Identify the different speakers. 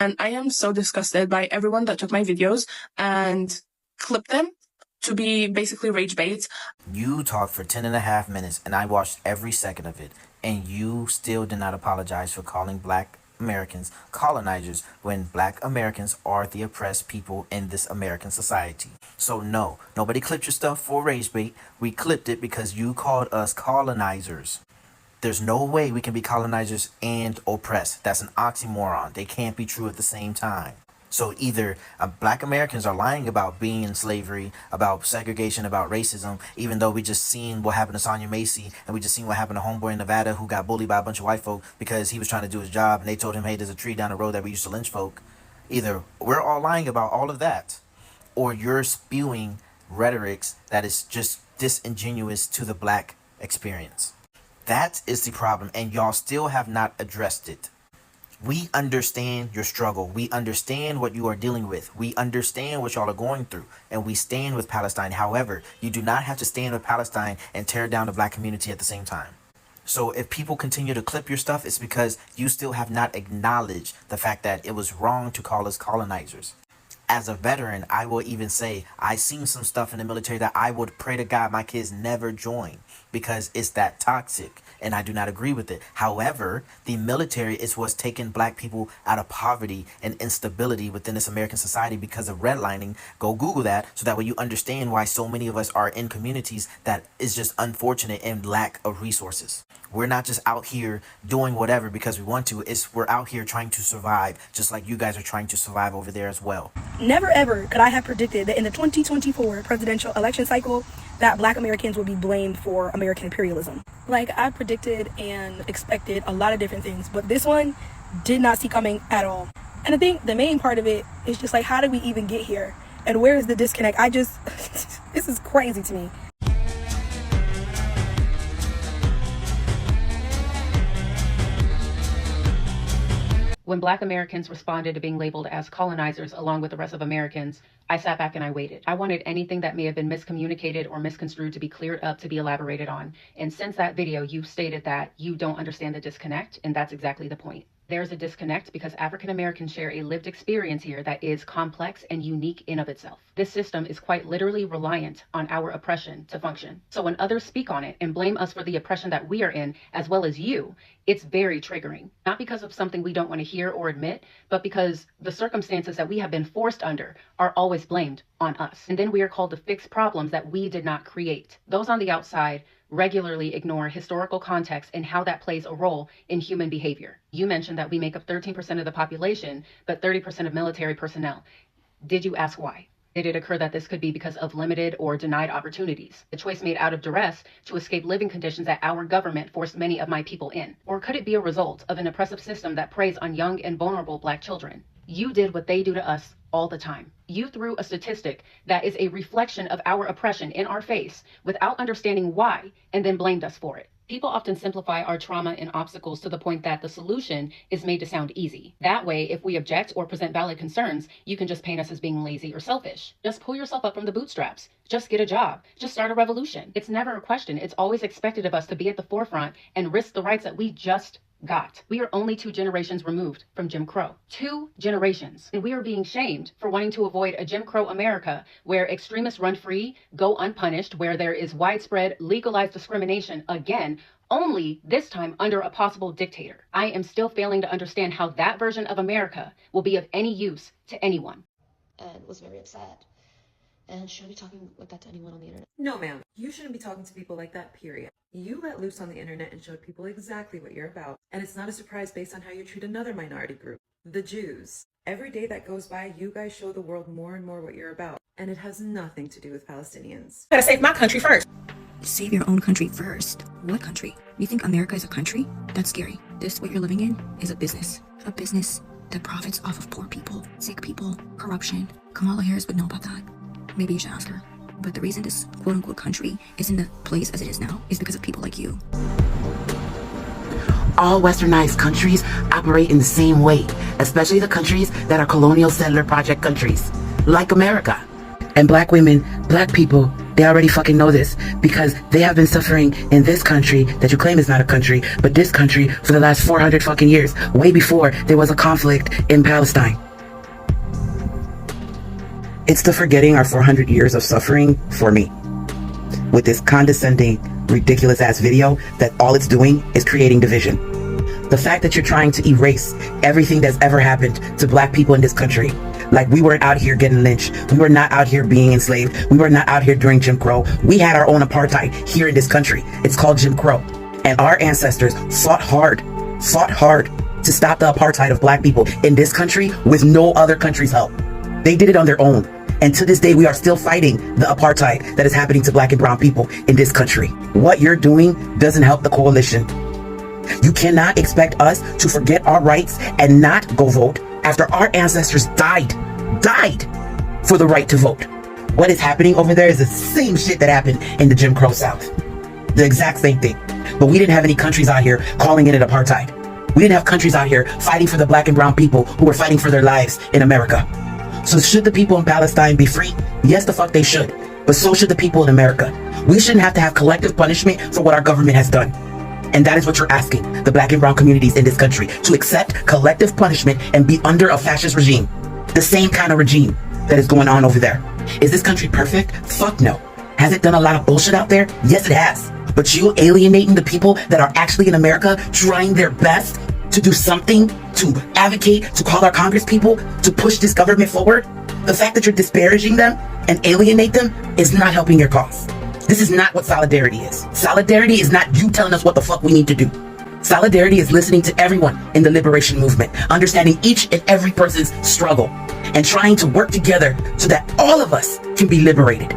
Speaker 1: And I am so disgusted by everyone that took my videos and clipped them to be basically rage bait.
Speaker 2: You talked for 10.5 minutes and I watched every second of it, and you still did not apologize for calling Black Americans colonizers when Black Americans are the oppressed people in this American society. So no, nobody clipped your stuff for rage bait. We clipped it because you called us colonizers. There's no way we can be colonizers and oppressed. That's an oxymoron. They can't be true at the same time. So either Black Americans are lying about being in slavery, about segregation, about racism, even though we just seen what happened to Sonia Macy, and we just seen what happened to homeboy in Nevada who got bullied by a bunch of white folk because he was trying to do his job, and they told him, hey, there's a tree down the road that we used to lynch folk. Either we're all lying about all of that, or you're spewing rhetorics that is just disingenuous to the Black experience. That is the problem, and y'all still have not addressed it. We understand your struggle. We understand what you are dealing with. We understand what y'all are going through, and we stand with Palestine. However, you do not have to stand with Palestine and tear down the Black community at the same time. So if people continue to clip your stuff, it's because you still have not acknowledged the fact that it was wrong to call us colonizers. As a veteran, I will even say I seen some stuff in the military that I would pray to God my kids never join because it's that toxic, and I do not agree with it. However, the military is what's taking Black people out of poverty and instability within this American society because of redlining. Go Google that so that way you understand why so many of us are in communities that is just unfortunate and lack of resources. We're not just out here doing whatever because we want to. We're out here trying to survive, just like you guys are trying to survive over there as well.
Speaker 3: Never ever could I have predicted that in the 2024 presidential election cycle that Black Americans would be blamed for American imperialism. Like, I predicted and expected a lot of different things, but this one did not see coming at all. And I think the main part of it is just like, how did we even get here? And where is the disconnect? This is crazy to me.
Speaker 4: When Black Americans responded to being labeled as colonizers along with the rest of Americans, I sat back and I waited. I wanted anything that may have been miscommunicated or misconstrued to be cleared up, to be elaborated on. And since that video, you've stated that you don't understand the disconnect, and that's exactly the point. There's a disconnect because African Americans share a lived experience here that is complex and unique in of itself. This system is quite literally reliant on our oppression to function. So when others speak on it and blame us for the oppression that we are in, as well as you, it's very triggering. Not because of something we don't want to hear or admit, but because the circumstances that we have been forced under are always blamed on us. And then we are called to fix problems that we did not create. Those on the outside regularly ignore historical context and how that plays a role in human behavior. You mentioned that we make up 13% of the population, but 30% of military personnel. Did you ask why? Did it occur that this could be because of limited or denied opportunities? The choice made out of duress to escape living conditions that our government forced many of my people in? Or could it be a result of an oppressive system that preys on young and vulnerable Black children? You did what they do to us all the time. You threw a statistic that is a reflection of our oppression in our face without understanding why, and then blamed us for it. People often simplify our trauma and obstacles to the point that the solution is made to sound easy. That way, if we object or present valid concerns, you can just paint us as being lazy or selfish. Just pull yourself up from the bootstraps. Just get a job. Just start a revolution. It's never a question. It's always expected of us to be at the forefront and risk the rights that we just got. We are only 2 generations removed from Jim Crow. 2 generations. And we are being shamed for wanting to avoid a Jim Crow America where extremists run free, go unpunished, where there is widespread legalized discrimination, again, only this time under a possible dictator. I am still failing to understand how that version of America will be of any use to anyone.
Speaker 5: And was very upset. And shouldn't be talking like that to anyone on the internet.
Speaker 6: No, ma'am. You shouldn't be talking to people like that, period. You let loose on the internet and showed people exactly what you're about. And it's not a surprise based on how you treat another minority group, the Jews. Every day that goes by, you guys show the world more and more what you're about. And it has nothing to do with Palestinians.
Speaker 3: I gotta save my country first.
Speaker 7: Save your own country first. What country? You think America is a country? That's scary. This, what you're living in, is a business. A business that profits off of poor people, sick people, corruption. Kamala Harris would know about that. Maybe you should ask her. But the reason this quote-unquote country is in the place as it is now is because of people like you.
Speaker 8: All westernized countries operate in the same way, especially the countries that are colonial settler project countries, like America. And Black women, Black people, They already fucking know this because they have been suffering in this country that you claim is not a country, but this country for the last 400 fucking years, way before there was a conflict in Palestine. It's the forgetting our 400 years of suffering for me. With this condescending, ridiculous ass video that all it's doing is creating division. The fact that you're trying to erase everything that's ever happened to black people in this country. Like we weren't out here getting lynched. We were not out here being enslaved. We were not out here during Jim Crow. We had our own apartheid here in this country. It's called Jim Crow. And our ancestors fought hard to stop the apartheid of black people in this country with no other country's help. They did it on their own. And to this day, we are still fighting the apartheid that is happening to black and brown people in this country. What you're doing doesn't help the coalition. You cannot expect us to forget our rights and not go vote after our ancestors died for the right to vote. What is happening over there is the same shit that happened in the Jim Crow South. The exact same thing. But we didn't have any countries out here calling it an apartheid. We didn't have countries out here fighting for the black and brown people who were fighting for their lives in America. So should the people in Palestine be free? Yes, the fuck they should. But so should the people in America. We shouldn't have to have collective punishment for what our government has done. And that is what you're asking the black and brown communities in this country, to accept collective punishment and be under a fascist regime. The same kind of regime that is going on over there. Is this country perfect? Fuck no. Has it done a lot of bullshit out there? Yes, it has. But you alienating the people that are actually in America trying their best to do something, to advocate, to call our Congress people, to push this government forward, the fact that you're disparaging them and alienate them is not helping your cause. This is not what solidarity is. Solidarity is not you telling us what the fuck we need to do. Solidarity is listening to everyone in the liberation movement, understanding each and every person's struggle, and trying to work together so that all of us can be liberated.